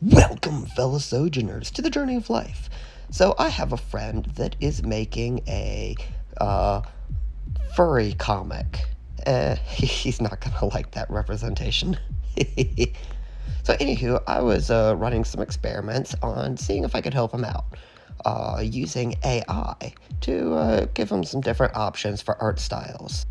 Welcome, fellow sojourners, to the journey of life. So, I have a friend that is making a furry comic. He's not gonna like that representation. So, anywho, I was running some experiments on seeing if I could help him out using AI to give him some different options for art styles.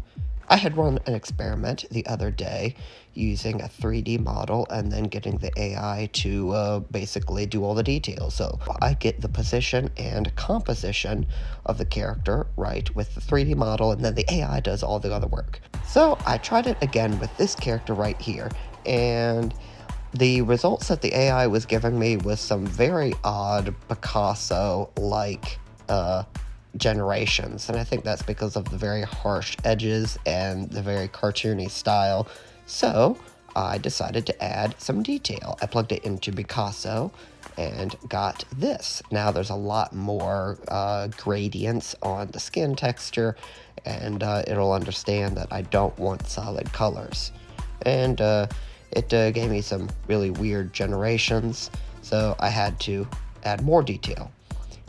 I had run an experiment the other day using a 3D model and then getting the AI to basically do all the details. So I get the position and composition of the character right with the 3D model, and then the AI does all the other work. So I tried it again with this character right here, and the results that the AI was giving me was some very odd Picasso-like generations, and I think that's because of the very harsh edges and the very cartoony style. So I decided to add some detail. I plugged it into Picasso and got this. Now there's a lot more gradients on the skin texture, and it'll understand that I don't want solid colors. And it gave me some really weird generations, so I had to add more detail.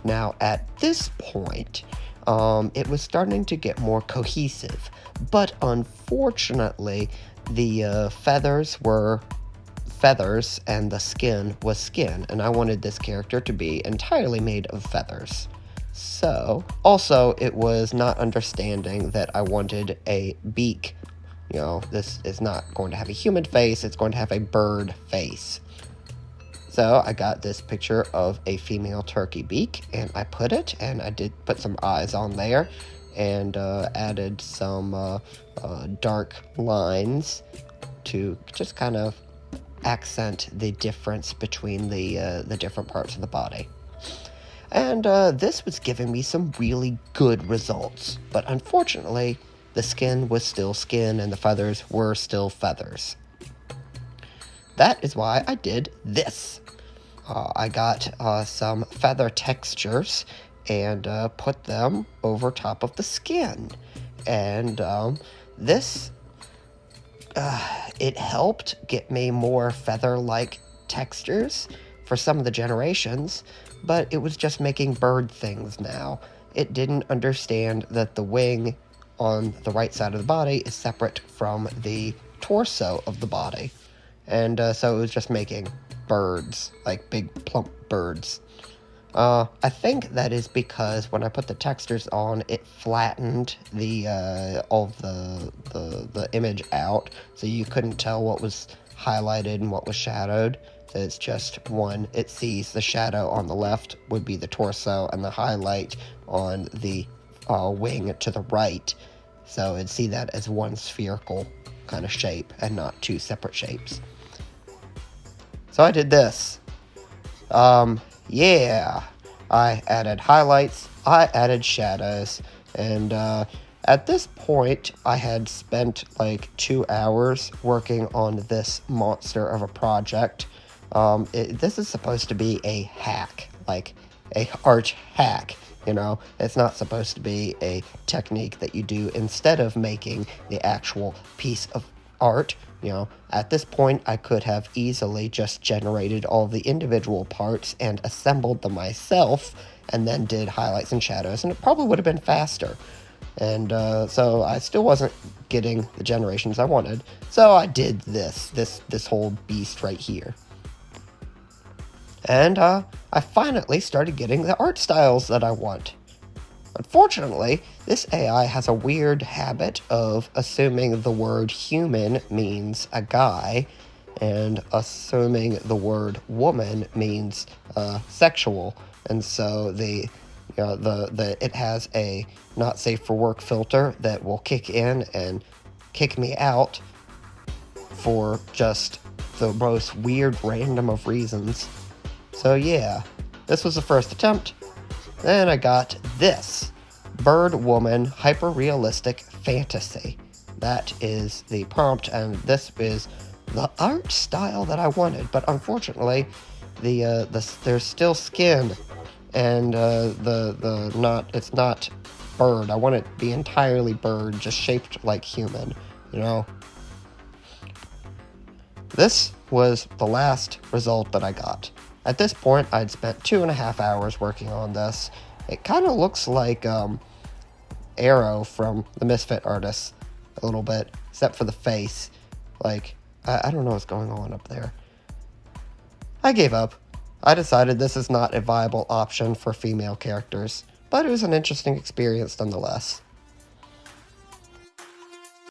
Now, at this point, it was starting to get more cohesive, but unfortunately, the feathers were feathers and the skin was skin, and I wanted this character to be entirely made of feathers. So, also, it was not understanding that I wanted a beak. You know, this is not going to have a human face, it's going to have a bird face. So I got this picture of a female turkey beak, and I put it, and I did put some eyes on there, and added some dark lines to just kind of accent the difference between the different parts of the body. And this was giving me some really good results, but unfortunately, the skin was still skin, and the feathers were still feathers. That is why I did this. I got some feather textures and put them over top of the skin. And this, it helped get me more feather-like textures for some of the generations, but it was just making bird things now. It didn't understand that the wing on the right side of the body is separate from the torso of the body. And so it was just making birds, like big plump birds. I think that is because when I put the textures on, it flattened the all of the image out, so you couldn't tell what was highlighted and what was shadowed. So it's just one. It sees the shadow on the left would be the torso, and the highlight on the wing to the right. So it'd see that as one spherical kind of shape and not two separate shapes. So I did this. Yeah. I added highlights, I added shadows, and at this point, I had spent like 2 hours working on this monster of a project. This is supposed to be a hack, like a art hack. You know, it's not supposed to be a technique that you do instead of making the actual piece of art. You know, at this point, I could have easily just generated all the individual parts and assembled them myself, and then did highlights and shadows, and it probably would have been faster. And so I still wasn't getting the generations I wanted, so I did this whole beast right here. And I finally started getting the art styles that I want. Unfortunately, this AI has a weird habit of assuming the word human means a guy, and assuming the word woman means sexual. And so it has a not safe for work filter that will kick in and kick me out for just the most weird random of reasons. So yeah, this was the first attempt. Then I got this, Bird Woman Hyper-Realistic Fantasy. That is the prompt, and this is the art style that I wanted, but unfortunately, there's still skin, and it's not bird. I want it to be entirely bird, just shaped like human, you know? This was the last result that I got. At this point, I'd spent 2.5 hours working on this. It kind of looks like Arrow from the Misfit Artists a little bit, except for the face. Like, I don't know what's going on up there. I gave up. I decided this is not a viable option for female characters, but it was an interesting experience nonetheless.